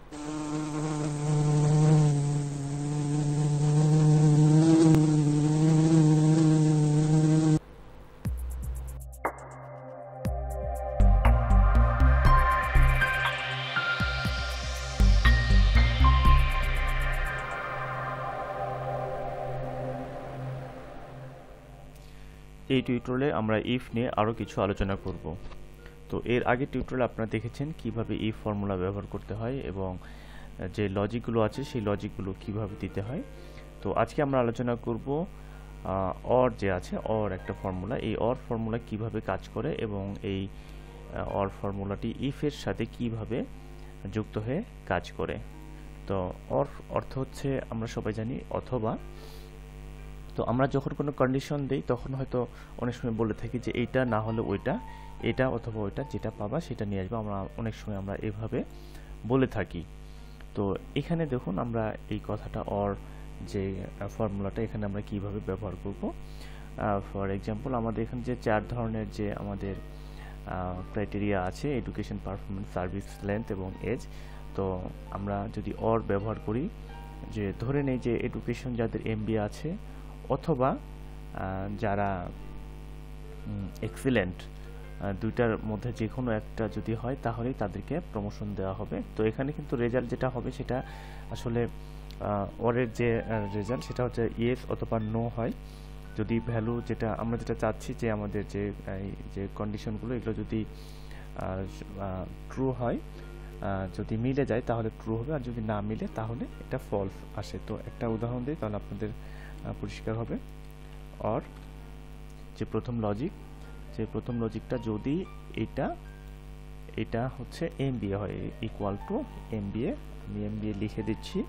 এই টিউটোরিয়ালে আমরা ইফ নিয়ে আরও কিছু আলোচনা করব। তো এর আগের টিউটোরিয়ালে আপনারা দেখেছেন কিভাবে ইফ ফর্মুলা ব্যবহার করতে হয় এবং যে লজিকগুলো আছে সেই লজিকগুলো কিভাবে দিতে হয়। তো আজকে আমরা আলোচনা করব অর যে আছে, অর একটা ফর্মুলা, এই অর ফর্মুলা কিভাবে কাজ করে এবং এই অর ফর্মুলাটি ইফের সাথে কিভাবে যুক্ত হয়ে কাজ করে। তো অর অর্থ হচ্ছে আমরা সবাই জানি অথবা। তো আমরা যখন কোনো কন্ডিশন দেই তখন হয়তো অনেক সময় বলে থাকি যে এইটা না হলে ওইটা, এটা অথবা ওইটা, যেটা পাবা সেটা নিয়ে আসবে। আমরা অনেক সময় আমরা এভাবে বলে থাকি। তো এখানে দেখুন আমরা এই কথাটা অর যে ফর্মুলাটা এখানে আমরা কিভাবে ব্যবহার করব। ফর এক্সাম্পল আমাদের এখানে যে 4 ধরনের যে আমাদের ক্রাইটেরিয়া আছে, এডুকেশন, পারফরমেন্স, সার্ভিস লেন্থ এবং এজ। তো আমরা যদি অর ব্যবহার করি, যে ধরে নেই যে এডুকেশন যাদের এমবিএ আছে অথবা যারা এক্সিলেন্ট, দুইটার মধ্যে যে কোনো একটা যদি হয় তাহলেই তাদেরকে প্রমোশন দেওয়া হবে। তো এখানে কিন্তু রেজাল্ট যেটা হবে সেটা আসলে অরের যে রেজাল্ট সেটা হচ্ছে ইয়েস অথবা নো হয়। যদি ভ্যালু যেটা আমরা যেটা চাচ্ছি যে আমাদের যে কন্ডিশনগুলো এগুলো যদি ট্রু হয়, যদি মিলে যায় তাহলে ট্রু হবে, আর যদি না মিলে তাহলে এটা ফলস আসে। তো একটা উদাহরণ দিই তাহলে আপনাদের পরিষ্কার হবে। অর যে প্রথম লজিকটা যদি এটা হচ্ছে এমবিএ হয়, ইকুয়াল টু এমবিএ, আমি এমবিএ লিখে দিচ্ছি,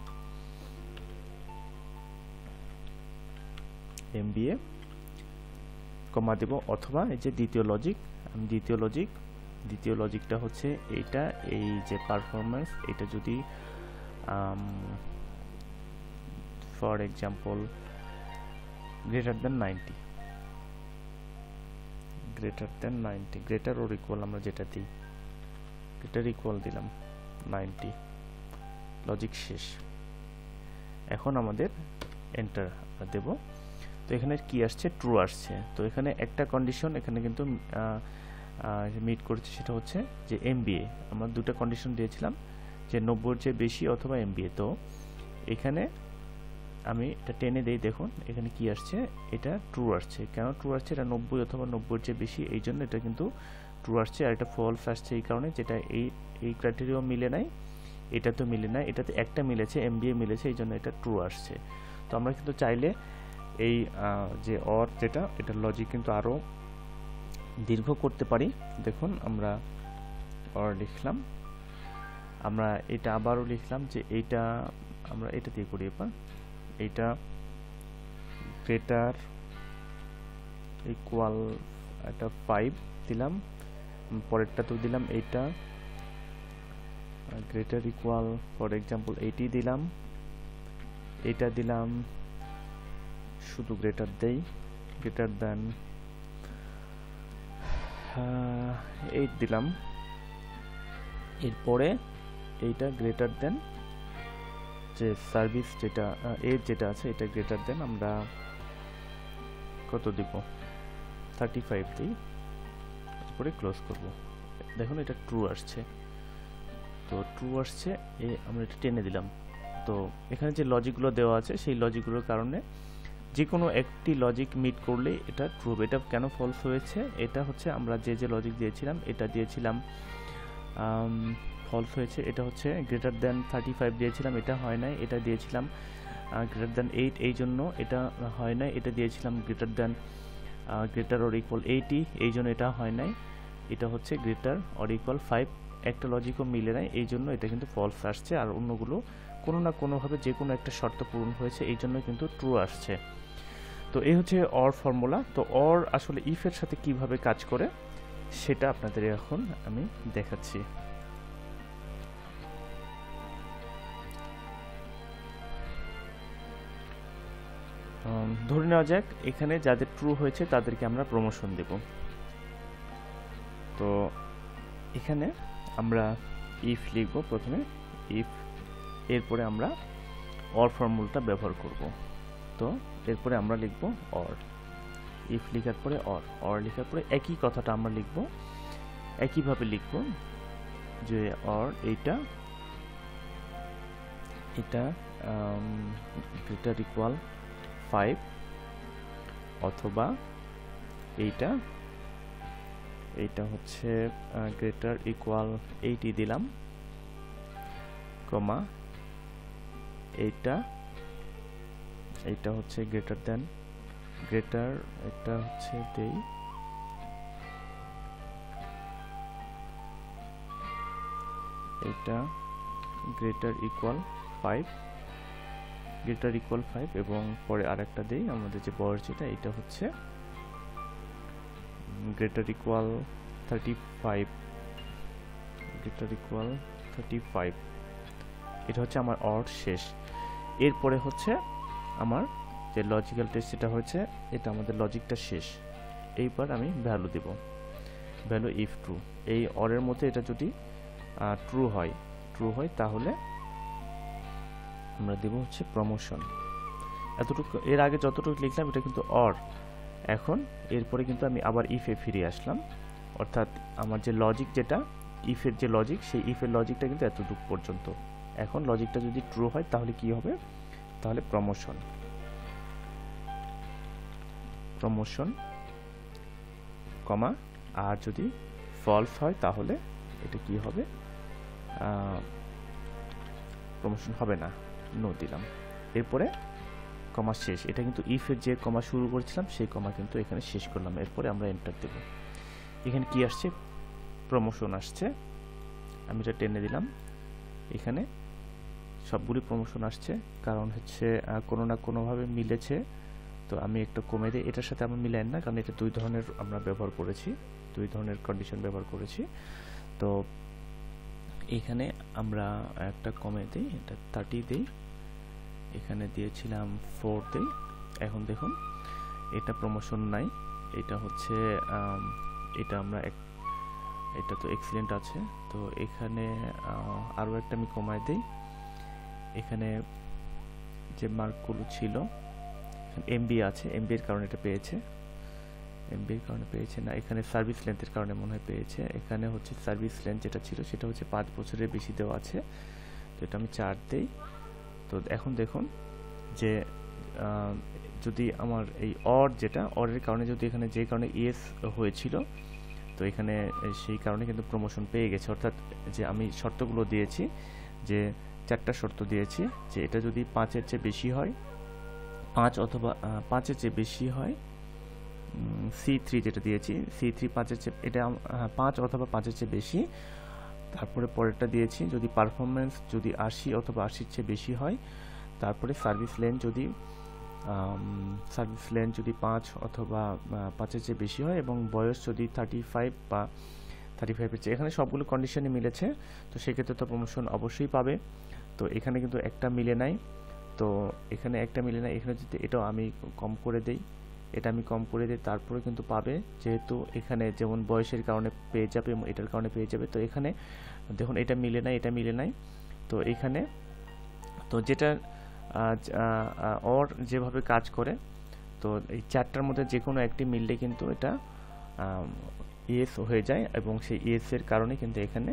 এমবিএ কমা দেব, অথবা এই যে দ্বিতীয় লজিকটা হচ্ছে এইটা, এই যে পারফরম্যান্স, এটা যদি for example greater than 90, greater or equal, আমরা যেটা দিই গ্রেটার ইকুয়াল দিলাম 90, লজিক শেষ। এখন আমাদের এন্টার দেব। তো এখানে কি আসছে? ট্রু আসছে। তো এখানে একটা কন্ডিশন এখানে কিন্তু মিট করেছে, সেটা হচ্ছে যে এমবিএ। আমরা দুটো কন্ডিশন দিয়েছিলাম যে 90-এর চেয়ে বেশি অথবা এমবিএ। তো এখানে আমি এটা টেনে দেই, দেখুন এখানে কি আসছে, এটা ট্রু আসছে। কেন ট্রু আসছে? এটা 90 অথবা 90-এর চেয়ে বেশি, এই জন্য এটা কিন্তু ট্রু আসছে। আর এটা ফলস আসছে এই কারণে, যেটা এই ক্রাইটেরিয়াও মিলে নাই, এটা তো মিলে নাই, এটাতে একটা মিলেছে, এমবিএ মিলেছে, এই জন্য এটা ট্রু আসছে। তো আমরা কিন্তু চাইলে এই যে অর যেটা, এটার লজিক কিন্তু আরও দীর্ঘ করতে পারি। দেখুন আমরা অর লিখলাম, আমরা এটা আবারও লিখলাম যে এইটা আমরা এটা দিয়ে করি। এবার এইটা গ্রেটার ইকুয়াল একটা 5 দিলাম, পরেরটা তো দিলাম এইটা গ্রেটার ইকুয়াল ফর এক্সাম্পল 80 দিলাম, এটা দিলাম শুধু গ্রেটার দেই, গ্রেটার দেন 8 দিলাম, এরপরে এইটা গ্রেটার দেন যে সার্ভিস যেটা এজ যেটা আছে এটা গ্রেটার দেন, আমরা কত দিব? 35 দিই, তারপরে ক্লোজ করব। দেখুন এটা ট্রু আসছে। তো ট্রু আসছে, আমরা এটা টেনে দিলাম। তো এখানে যে লজিকগুলো দেওয়া আছে সেই লজিকগুলোর কারণে যে কোনো একটি লজিক মিট করলে এটা ট্রু হবে। এটা কেন ফলস হয়েছে? এটা হচ্ছে আমরা যে লজিক দিয়েছিলাম, এটা দিয়েছিলাম ফলস হয়েছে। এটা হচ্ছে গ্রেটার দেন 35 দিয়েছিলাম, এটা হয় নাই। এটা দিয়েছিলাম গ্রেটার দেন 8, এই জন্য এটা হয় নাই। এটা দিয়েছিলাম গ্রেটার অর ইকুয়াল 80, এই জন্য এটা হয় নাই। এটা হচ্ছে গ্রেটার অর ইকুয়াল 5, একটা লজিকও মিলে নাই, এই জন্য এটা কিন্তু ফলস আসছে। আর অন্যগুলো কোনো না কোনোভাবে যে কোনো একটা শর্ত পূরণ হয়েছে, এই জন্য কিন্তু ট্রু আসছে। তো এই হচ্ছে অর ফর্মুলা। তো অর আসলে ইফের সাথে কিভাবে কাজ করে সেটা আপনাদের এখন আমি দেখাচ্ছি। ধরে নেওয়া যাক এখানে যাদের ট্রু হয়েছে তাদেরকে আমরা প্রমোশন দেব। তো এখানে আমরা ইফ লিখব, প্রথমে ইফ এরপরে আমরা অর ফর্মুলাটা ব্যবহার করব। তো এরপরে আমরা লিখব অর, ইফ লেখার পরে অর লেখার পরে একই কথাটা আমরা লিখব, একইভাবে লিখব যে অর এটা গ্রেটার ইকুয়াল 5 অথবা এইটা হচ্ছে গ্রেটার ইকুয়াল 80 দিলাম, কমা এইটা হচ্ছে গ্রেটার এটা হচ্ছে দেই এটা গ্রেটার ইকুয়াল 5 এবং পরে আরেকটা দেই আমাদের যে বয়স যেটা, এটা হচ্ছে গ্রেটার ইকুয়াল 35, এটা হচ্ছে আমার অর শেষ। এরপরে হচ্ছে আমার যে লজিক্যাল টেস্ট যেটা হয়েছে, এটা আমাদের লজিকটা শেষ। এইবার আমি ভ্যালু দেব, ভ্যালু ইফ ট্রু, এই অরের মধ্যে এটা যদি ট্রু হয় তাহলে আমরা দেব হচ্ছে প্রমোশন। এতটুকু, এর আগে যতটুকু লিখলাম এটা কিন্তু অর। এখন এরপরে কিন্তু আমি আবার ইফে ফিরে আসলাম, অর্থাৎ আমার যে লজিক যেটা ইফের যে লজিক, সেই ইফের লজিকটা কিন্তু এতটুকু পর্যন্ত। এখন লজিকটা যদি ট্রু হয় তাহলে কি হবে, তাহলে প্রমোশন, কমা, আর যদি ফলস হয় তাহলে এটা কি হবে, প্রমোশন হবে না, নো দিলাম। এরপরে কমা শেষ, এটা কিন্তু ইফের যে কমা শুরু করেছিলাম সেই কমা কিন্তু এখানে শেষ করলাম। এরপরে আমরা এন্টার দেব। এখানে কি আসছে, প্রমোশন আসছে, আমি এটা টেনে দিলাম। এখানে সবগুলি প্রমোশন আসছে, কারণ হচ্ছে কোনো না কোনোভাবে মিলেছে। তো আমি একটু কমে দিই, এটার সাথে আমার মিলায় না, কারণ এটা দুই ধরনের আমরা ব্যবহার করেছি, দুই ধরনের কন্ডিশন ব্যবহার করেছি। তো এখানে আমরা একটা কমে দিই, এটা 30 দিই, এখানে দিয়েছিলাম 4 দিই। এখন দেখুন এটা প্রমোশন নাই, এটা হচ্ছে এটা আমরা এটা তো এক্সিলেন্ট আছে। তো এখানে আরও একটা আমি কমায় দিই, এখানে যে মার্কগুলো ছিল এমবি আছে, এমবির কারণে এটা পেয়েছে, না, এখানে সার্ভিস লেন্থের কারণে মনে হয় পেয়েছে। এখানে হচ্ছে সার্ভিস লেন্থ যেটা ছিল সেটা হচ্ছে 5 বছরের বেশি দেওয়া আছে, তো এটা আমি 4 দেই। তো এখন দেখুন যে যদি আমার এই অর যেটা, অরের কারণে যদি এখানে যে কারণে ইএস হয়েছিল, তো এখানে সেই কারণে কিন্তু প্রমোশন পেয়ে গেছে। অর্থাৎ যে আমি শর্তগুলো দিয়েছি, যে 4টা শর্ত দিয়েছি, যে এটা যদি 5-এর চেয়ে বেশি হয়, 5 অথবা 5-এর চেয়ে বেশি হয়, C3 যেটা দিয়েছি, C3 5-এর চেয়ে, এটা 5 অথবা 5-এর চেয়ে বেশি। তারপরে পরেরটা দিয়েছি যদি পারফরমেন্স যদি 80 অথবা 80-এর চেয়ে বেশি হয়। তারপরে সার্ভিস লেন্থ যদি 5 অথবা 5-এর চেয়ে বেশি হয়, এবং বয়স যদি 35 বা 35-এর চেয়ে, এখানে সবগুলো কন্ডিশনই মিলেছে। তো সেক্ষেত্রে তো প্রমোশন অবশ্যই পাবে। তো এখানে কিন্তু একটা মিলে নাই, তো এখানে একটা মিলে নাই, এখানে যদি এটাও আমি কম করে দেই, তারপরে কিন্তু পাবে, যেহেতু এখানে যেমন বয়সের কারণে পেয়ে যাবে এবং এটার কারণে পেয়ে যাবে। তো এখানে দেখুন এটা মিলে নাই, তো এখানে তো যেটা অর যেভাবে কাজ করে, তো এই 4টার মধ্যে যে কোনো একটি মিললে কিন্তু এটা ইএস হয়ে যায়, এবং সেই ইএস এর কারণে কিন্তু এখানে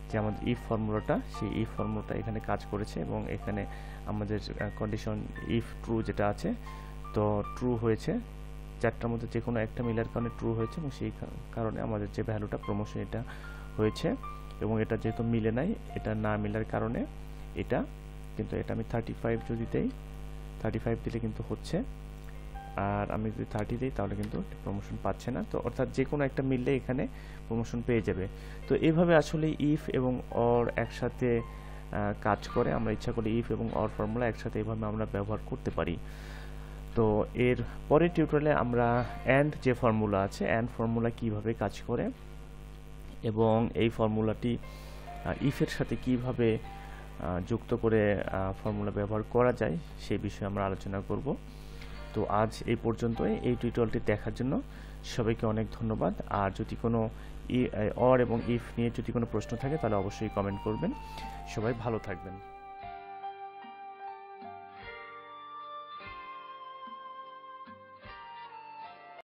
যে আমাদের ইফ ফর্মুলাটা, সেই ইফ ফর্মুলাটা এখানে কাজ করেছে, এবং এখানে আমাদের কন্ডিশন ইফ ট্রু যেটা আছে, তো ট্রু হয়েছে, 4টার মধ্যে যে কোনো একটা মিলার কারণে ট্রু হয়েছে, এবং সেই কারণে আমাদের যে ভ্যালুটা প্রমোশন এটা হয়েছে। এবং এটা যেহেতু মিলে নাই, এটা না মিলার কারণে এটা কিন্তু, এটা আমি 35 যদি দেই, 35 দিলে কিন্তু হচ্ছে, আর আমি যদি 30 দিই তাহলে কিন্তু প্রমোশন পাচ্ছে না। তো অর্থাৎ যে কোনো একটা মিললে এখানে প্রমোশন পেয়ে যাবে। তো এইভাবে আসলে ইফ এবং অর একসাথে কাজ করে। আমরা ইচ্ছা করি ইফ এবং অর ফর্মুলা একসাথে এইভাবে আমরা ব্যবহার করতে পারি। তো এর পরের টিউটোরিয়ালে আমরা অ্যান্ড যে ফর্মুলা আছে, অ্যান্ড ফর্মুলা কিভাবে কাজ করে এবং এই ফর্মুলাটি ইফের সাথে কিভাবে যুক্ত করে ফর্মুলা ব্যবহার করা যায় সেই বিষয়ে আমরা আলোচনা করব। তো আজ এই পর্যন্তই। এই টিউটোরিয়ালটি দেখার জন্য সবাইকে অনেক ধন্যবাদ। আর যদি কোনো অর এবং ইফ নিয়ে যদি কোনো প্রশ্ন থাকে তাহলে অবশ্যই কমেন্ট করবেন। সবাই ভালো থাকবেন।